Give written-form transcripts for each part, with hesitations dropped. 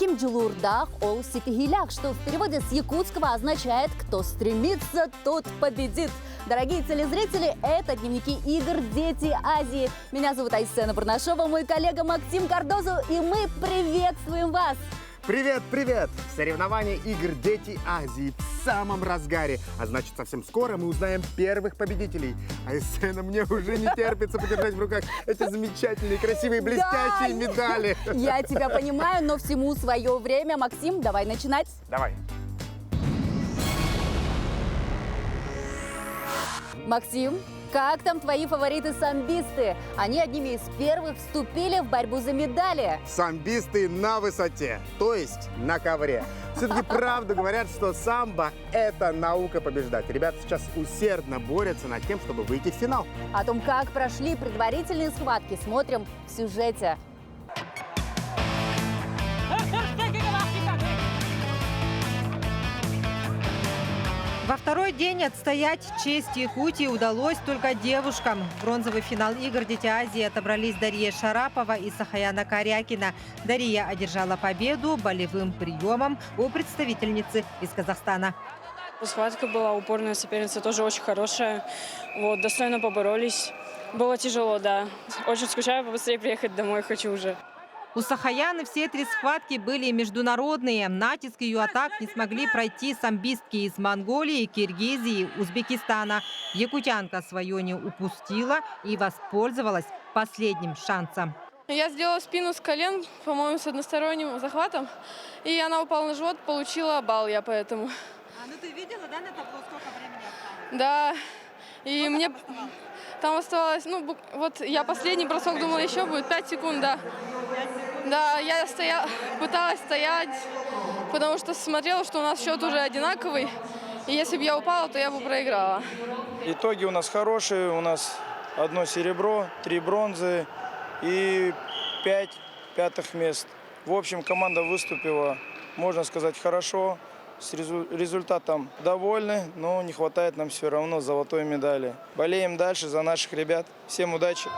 Кимджилурдах ол сипигилях, что в переводе с якутского означает «кто стремится, тот победит». Дорогие телезрители, это дневники игр «Дети Азии». Меня зовут Айсена Барнашова, мой коллега Максим Кардозу, и мы приветствуем вас! Привет, привет! Соревнования игр «Дети Азии» в самом разгаре. А значит, совсем скоро мы узнаем первых победителей. Айсена, мне уже не терпится подержать в руках эти замечательные, красивые, блестящие медали. Я тебя понимаю, но всему свое время. Максим, давай начинать. Давай. Максим, как там твои фавориты-самбисты? Они одними из первых вступили в борьбу за медали. Самбисты на высоте, то есть на ковре. Все-таки правду говорят, что самбо – это наука побеждать. Ребята сейчас усердно борются над тем, чтобы выйти в финал. О том, как прошли предварительные схватки, смотрим в сюжете. Во второй день отстоять честь Якутии удалось только девушкам. В бронзовый финал игр «Дети Азии» отобрались Дарья Шарапова и Сахаяна Корякина. Дарья одержала победу болевым приемом у представительницы из Казахстана. Схватка была упорная, соперница тоже очень хорошая. Достойно поборолись. Было тяжело, да. Очень скучаю, побыстрее приехать домой хочу уже. У Сахаяны все три схватки были международные. Натиск ее атак не смогли пройти самбистки из Монголии, Киргизии, Узбекистана. Якутянка свое не упустила и воспользовалась последним шансом. Я сделала спину с колен, по-моему, с односторонним захватом. И она упала на живот, получила балл я поэтому. Ну ты видела, да, на табло, сколько времени осталось? Да. И мне там оставалось, я последний бросок думала, еще будет 5 секунд, да. Да, я пыталась стоять, потому что смотрела, что у нас счет уже одинаковый. И если бы я упала, то я бы проиграла. Итоги у нас хорошие. У нас 1 серебро, 3 бронзы и 5 пятых мест. В общем, команда выступила, можно сказать, хорошо. С результатом довольны, но не хватает нам все равно золотой медали. Болеем дальше за наших ребят. Всем удачи!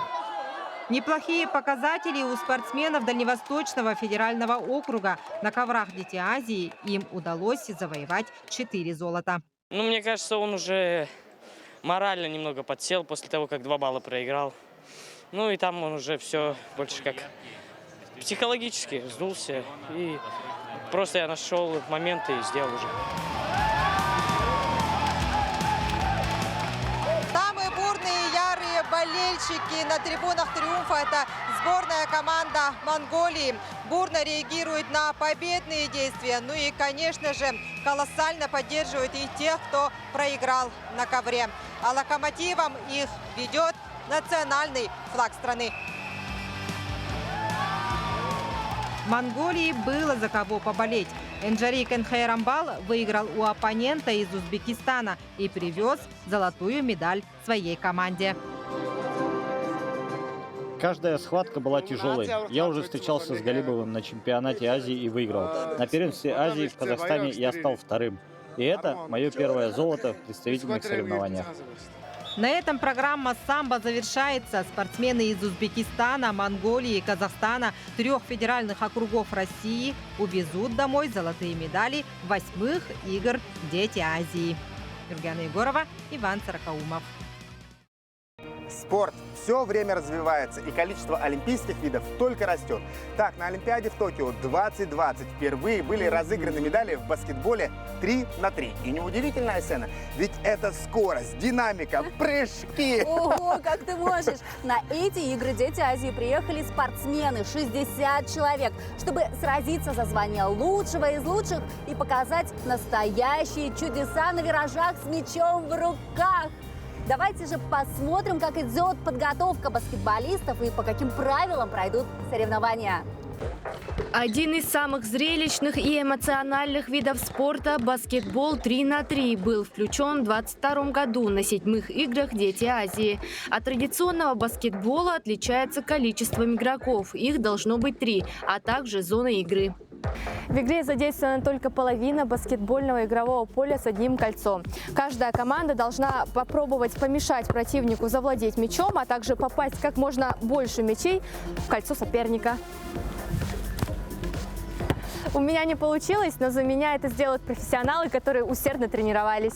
Неплохие показатели у спортсменов Дальневосточного федерального округа. На коврах «Дети Азии» им удалось завоевать 4 золота. Мне кажется, он уже морально немного подсел после того, как 2 балла проиграл. И там он уже все больше как психологически сдулся. И просто я нашел моменты и сделал уже. Самые бурные и ярые болельщики на трибунах «Триумфа» – это сборная команда Монголии. Бурно реагирует на победные действия. И, конечно же, колоссально поддерживает и тех, кто проиграл на ковре. А локомотивом их ведет национальный флаг страны. Монголии было за кого поболеть. Энджарик Энхайрамбал выиграл у оппонента из Узбекистана и привез золотую медаль своей команде. Каждая схватка была тяжелой. Я уже встречался с Галибовым на чемпионате Азии и выиграл. На первенстве Азии в Казахстане я стал 2-м. И это мое первое золото в представительных соревнованиях. На этом программа самбо завершается. Спортсмены из Узбекистана, Монголии, Казахстана, 3 федеральных округов России увезут домой золотые медали 8-х игр «Дети Азии». Юргена Егорова, Иван Саракаумов. Спорт все время развивается, и количество олимпийских видов только растет. Так, на Олимпиаде в Токио 2020 впервые были разыграны медали в баскетболе 3 на 3. И неудивительно, Айсена, ведь это скорость, динамика, прыжки. Ого, как ты можешь! На эти игры «Дети Азии» приехали спортсмены, 60 человек, чтобы сразиться за звание лучшего из лучших и показать настоящие чудеса на виражах с мячом в руках. Давайте же посмотрим, как идет подготовка баскетболистов и по каким правилам пройдут соревнования. Один из самых зрелищных и эмоциональных видов спорта – баскетбол 3 на 3 был включен в 2022 году на 7-х играх «Дети Азии». От традиционного баскетбола отличается количеством игроков. Их должно быть 3, а также зона игры. В игре задействована только половина баскетбольного игрового поля с одним кольцом. Каждая команда должна попробовать помешать противнику завладеть мячом, а также попасть как можно больше мячей в кольцо соперника. У меня не получилось, но за меня это сделают профессионалы, которые усердно тренировались.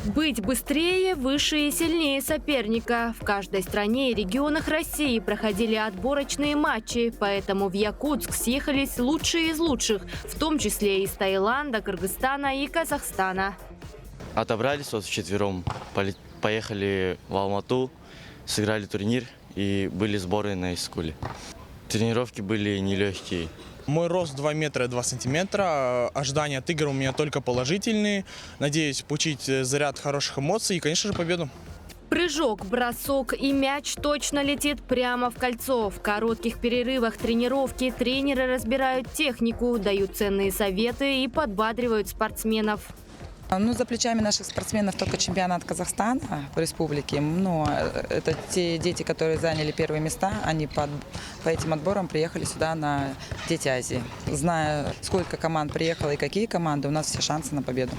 Быть быстрее, выше и сильнее соперника. В каждой стране и регионах России проходили отборочные матчи, поэтому в Якутск съехались лучшие из лучших, в том числе из Таиланда, Кыргызстана и Казахстана. Отобрались вот вчетвером, поехали в Алмату, сыграли турнир и были сборы на Искуле. Тренировки были нелегкие. Мой рост 2 метра 2 сантиметра. Ожидания от игр у меня только положительные. Надеюсь получить заряд хороших эмоций и, конечно же, победу. Прыжок, бросок и мяч точно летит прямо в кольцо. В коротких перерывах тренировки тренеры разбирают технику, дают ценные советы и подбадривают спортсменов. Ну, за плечами наших спортсменов только чемпионат Казахстана в республике. Но это те дети, которые заняли первые места. Они по этим отборам приехали сюда на Дети Азии. Зная, сколько команд приехало и какие команды, у нас все шансы на победу.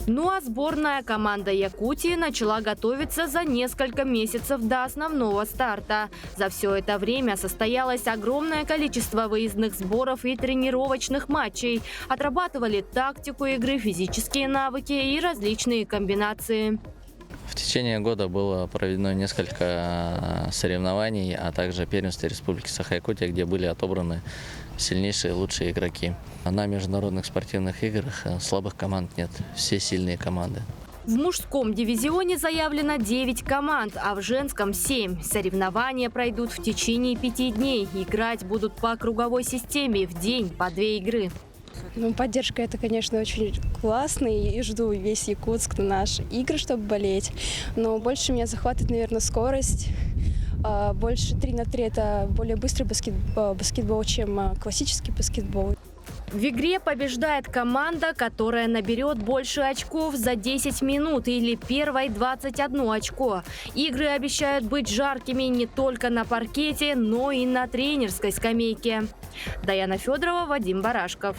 Ну а сборная команда Якутии начала готовиться за несколько месяцев до основного старта. За все это время состоялось огромное количество выездных сборов и тренировочных матчей. Отрабатывали тактику игры, физические навыки и различные комбинации. В течение года было проведено несколько соревнований, а также первенство Республики Саха-Якутия, где были отобраны сильнейшие, лучшие игроки. На международных спортивных играх слабых команд нет, все сильные команды. В мужском дивизионе заявлено 9 команд, а в женском 7. Соревнования пройдут в течение 5 дней. Играть будут по круговой системе, в день по 2 игры. Ну, поддержка это, конечно, очень классно, и жду весь Якутск на наши игры, чтобы болеть. Но больше меня захватывает, наверное, скорость. Больше 3 на 3 это более быстрый баскетбол, чем классический баскетбол. В игре побеждает команда, которая наберет больше очков за 10 минут или первой 21 очко. Игры обещают быть жаркими не только на паркете, но и на тренерской скамейке. Даяна Федорова, Вадим Барашков.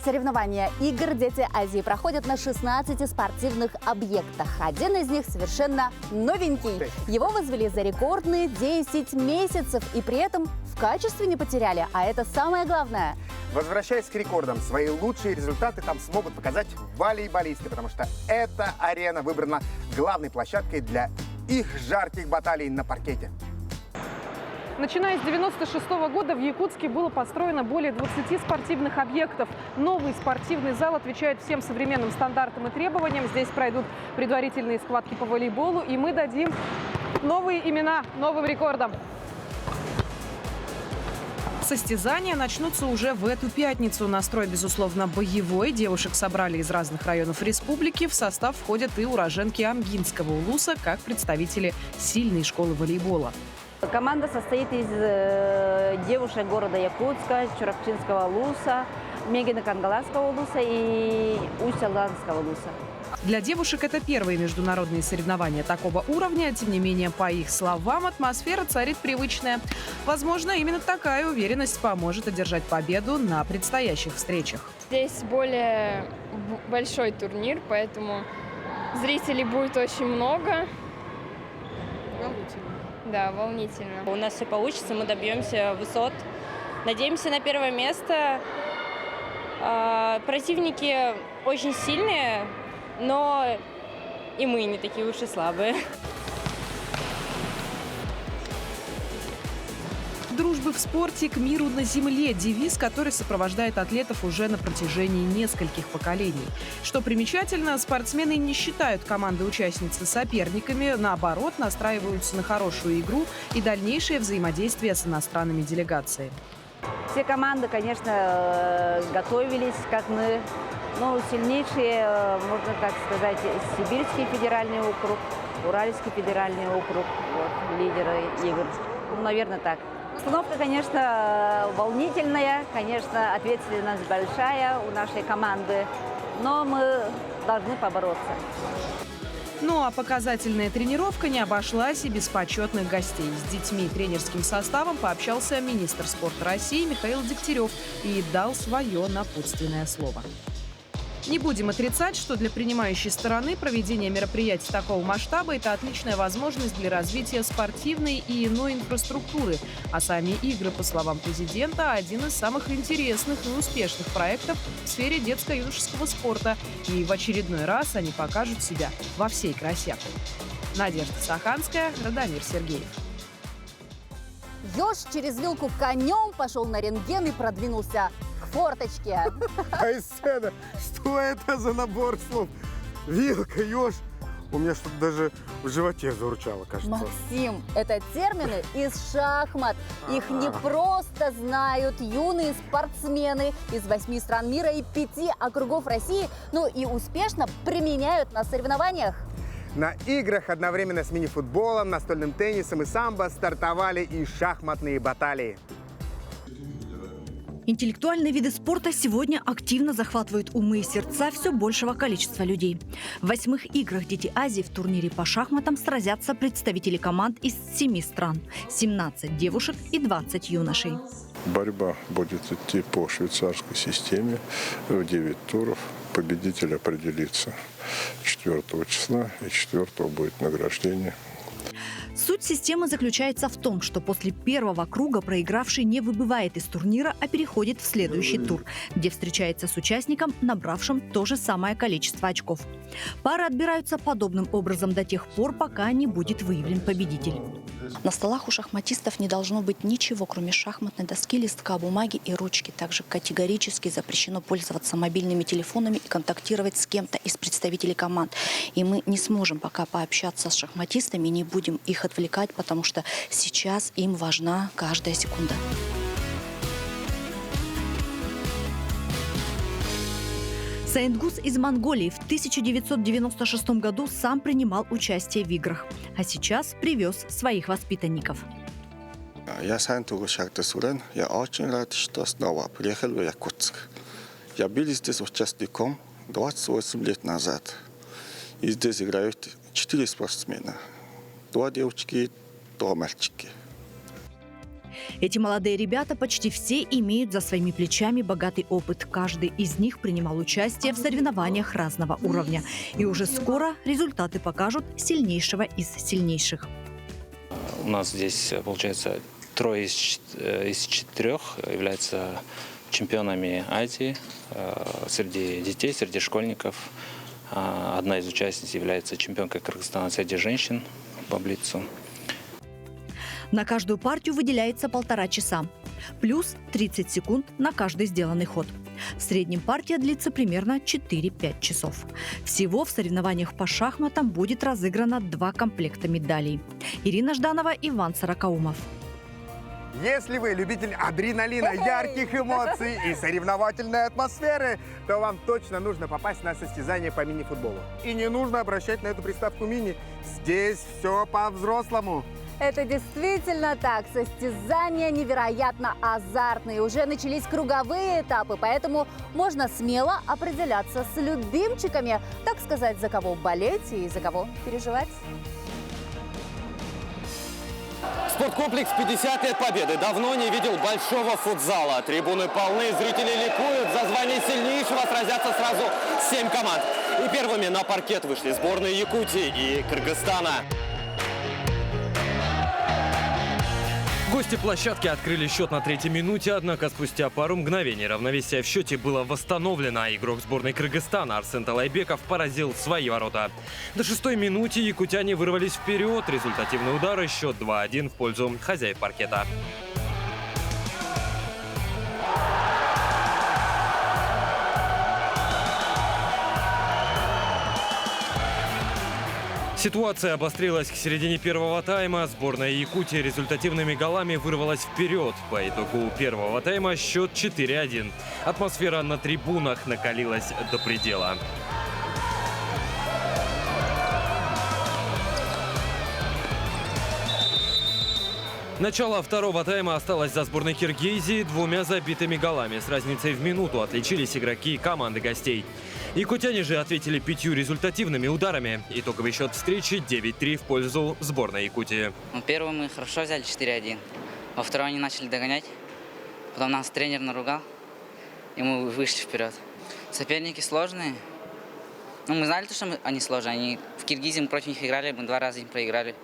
Соревнования игр «Дети Азии» проходят на 16 спортивных объектах. Один из них совершенно новенький. Его возвели за рекордные 10 месяцев и при этом в качестве не потеряли. А это самое главное. Возвращаясь к рекордам, свои лучшие результаты там смогут показать волейболисты, потому что эта арена выбрана главной площадкой для их жарких баталий на паркете. Начиная с 1996 года в Якутске было построено более 20 спортивных объектов. Новый спортивный зал отвечает всем современным стандартам и требованиям. Здесь пройдут предварительные схватки по волейболу, и мы дадим новые имена новым рекордам. Состязания начнутся уже в эту пятницу. Настрой, безусловно, боевой. Девушек собрали из разных районов республики. В состав входят и уроженки Амгинского улуса, как представители сильной школы волейбола. Команда состоит из девушек города Якутска, Чуракчинского улуса, Мегино-Кангаласского улуса и Усть-Аланского улуса. Для девушек это первые международные соревнования такого уровня. Тем не менее, по их словам, атмосфера царит привычная. Возможно, именно такая уверенность поможет одержать победу на предстоящих встречах. Здесь более большой турнир, поэтому зрителей будет очень много. Волнительно. Да, волнительно. У нас все получится, мы добьемся высот. Надеемся на первое место. Противники очень сильные, но и мы не такие уж и слабые. «Дружбы в спорте к миру на земле» – девиз, который сопровождает атлетов уже на протяжении нескольких поколений. Что примечательно, спортсмены не считают команды-участницы соперниками, наоборот, настраиваются на хорошую игру и дальнейшее взаимодействие с иностранными делегациями. Все команды, конечно, готовились, как мы. Но сильнейшие, можно так сказать, Сибирский федеральный округ, Уральский федеральный округ, вот, лидеры игр. Ну, наверное, так. Обстановка, конечно, волнительная, конечно, ответственность большая у нашей команды, но мы должны побороться. Ну а показательная тренировка не обошлась и без почетных гостей. С детьми и тренерским составом пообщался министр спорта России Михаил Дегтярев и дал свое напутственное слово. Не будем отрицать, что для принимающей стороны проведение мероприятий такого масштаба – это отличная возможность для развития спортивной и иной инфраструктуры. А сами игры, по словам президента, один из самых интересных и успешных проектов в сфере детско-юношеского спорта. И в очередной раз они покажут себя во всей красе. Надежда Саханская, Радомир Сергеев. Ёж через вилку конем пошел на рентген и продвинулся к форточке. Айсена, что это за набор слов? Вилка, еж. У меня что-то даже в животе заурчало, кажется. Максим, это термины из шахмат. Их не просто знают юные спортсмены из 8 стран мира и 5 округов России, но и успешно применяют на соревнованиях. На играх одновременно с мини-футболом, настольным теннисом и самбо стартовали и шахматные баталии. Интеллектуальные виды спорта сегодня активно захватывают умы и сердца все большего количества людей. В 8-х играх «Дети Азии» в турнире по шахматам сразятся представители команд из 7 стран. 17 девушек и 20 юношей. Борьба будет идти по швейцарской системе в 9 туров. Победитель определится 4 числа, и 4 будет награждение. Суть системы заключается в том, что после первого круга проигравший не выбывает из турнира, а переходит в следующий тур, где встречается с участником, набравшим то же самое количество очков. Пары отбираются подобным образом до тех пор, пока не будет выявлен победитель. На столах у шахматистов не должно быть ничего, кроме шахматной доски, листка бумаги и ручки. Также категорически запрещено пользоваться мобильными телефонами и контактировать с кем-то из представителей команд. И мы не сможем пока пообщаться с шахматистами, не будем их отвлекать, потому что сейчас им важна каждая секунда. Саиндгуз из Монголии в 1996 году сам принимал участие в играх, а сейчас привез своих воспитанников. Я Саиндгуз Шахтасурен. Я очень рад, что снова приехал в Якутск. Я был здесь участником 28 лет назад. И здесь играют 4 спортсмена. 2 девочки, 2 мальчики. Эти молодые ребята почти все имеют за своими плечами богатый опыт. Каждый из них принимал участие в соревнованиях разного уровня. И уже скоро результаты покажут сильнейшего из сильнейших. У нас здесь, получается, 3 из 4 являются чемпионами Азии среди детей, среди школьников. Одна из участниц является чемпионкой Кыргызстана среди женщин по блицу. На каждую партию выделяется 1,5 часа. Плюс 30 секунд на каждый сделанный ход. В среднем партия длится примерно 4-5 часов. Всего в соревнованиях по шахматам будет разыграно 2 комплекта медалей. Ирина Жданова, Иван Сорокаумов. Если вы любитель адреналина, ярких эмоций и соревновательной атмосферы, то вам точно нужно попасть на состязание по мини-футболу. И не нужно обращать на эту приставку «мини». Здесь все по-взрослому. Это действительно так. Состязания невероятно азартные. Уже начались круговые этапы, поэтому можно смело определяться с любимчиками. Так сказать, за кого болеть и за кого переживать. Спорткомплекс «50 лет Победы» давно не видел большого футзала. Трибуны полны, зрители ликуют. За звание сильнейшего сразятся сразу 7 команд. И первыми на паркет вышли сборные Якутии и Кыргызстана. Гости площадки открыли счет на 3-й минуте, однако спустя пару мгновений равновесие в счете было восстановлено. Игрок сборной Кыргызстана Арсен Талайбеков поразил свои ворота. До 6-й минуте якутяне вырвались вперед. Результативный удар и счет 2-1 в пользу хозяев паркета. Ситуация обострилась к середине первого тайма. Сборная Якутии результативными голами вырвалась вперед. По итогу первого тайма счет 4-1. Атмосфера на трибунах накалилась до предела. Начало второго тайма осталось за сборной Киргизии 2 забитыми голами. С разницей в минуту отличились игроки команды гостей. Якутяне же ответили 5 результативными ударами. Итоговый счет встречи 9-3 в пользу сборной Якутии. Первый мы хорошо взяли 4-1. Во втором они начали догонять. Потом нас тренер наругал, и мы вышли вперед. Соперники сложные. Ну, мы знали, что они сложные. В Киргизии мы против них играли, мы 2 раза им проиграли.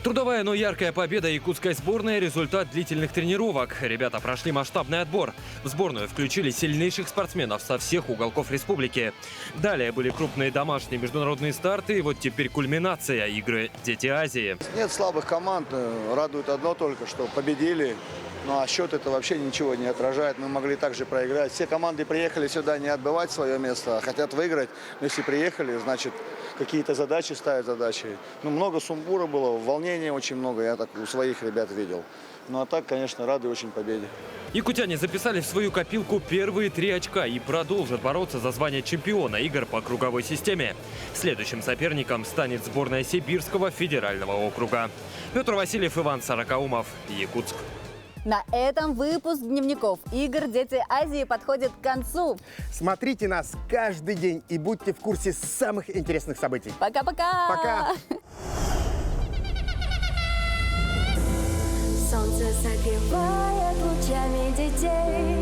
Трудовая, но яркая победа якутской сборной – результат длительных тренировок. Ребята прошли масштабный отбор. В сборную включили сильнейших спортсменов со всех уголков республики. Далее были крупные домашние международные старты. И вот теперь кульминация – игры «Дети Азии». Нет слабых команд. Радует одно только, что победили. Ну а счет это вообще ничего не отражает. Мы могли также проиграть. Все команды приехали сюда не отбывать свое место, а хотят выиграть. Но если приехали, значит, какие-то задачи ставят задачи. Ну, много сумбура было, волнения очень много, я так у своих ребят видел. Ну а так, конечно, рады очень победе. Якутяне записали в свою копилку первые 3 очка и продолжат бороться за звание чемпиона игр по круговой системе. Следующим соперником станет сборная Сибирского федерального округа. Петр Васильев, Иван Саракаумов, Якутск. На этом выпуск дневников игр «Дети Азии» подходит к концу. Смотрите нас каждый день и будьте в курсе самых интересных событий. Пока-пока! Пока! Солнце согревает лучами детей.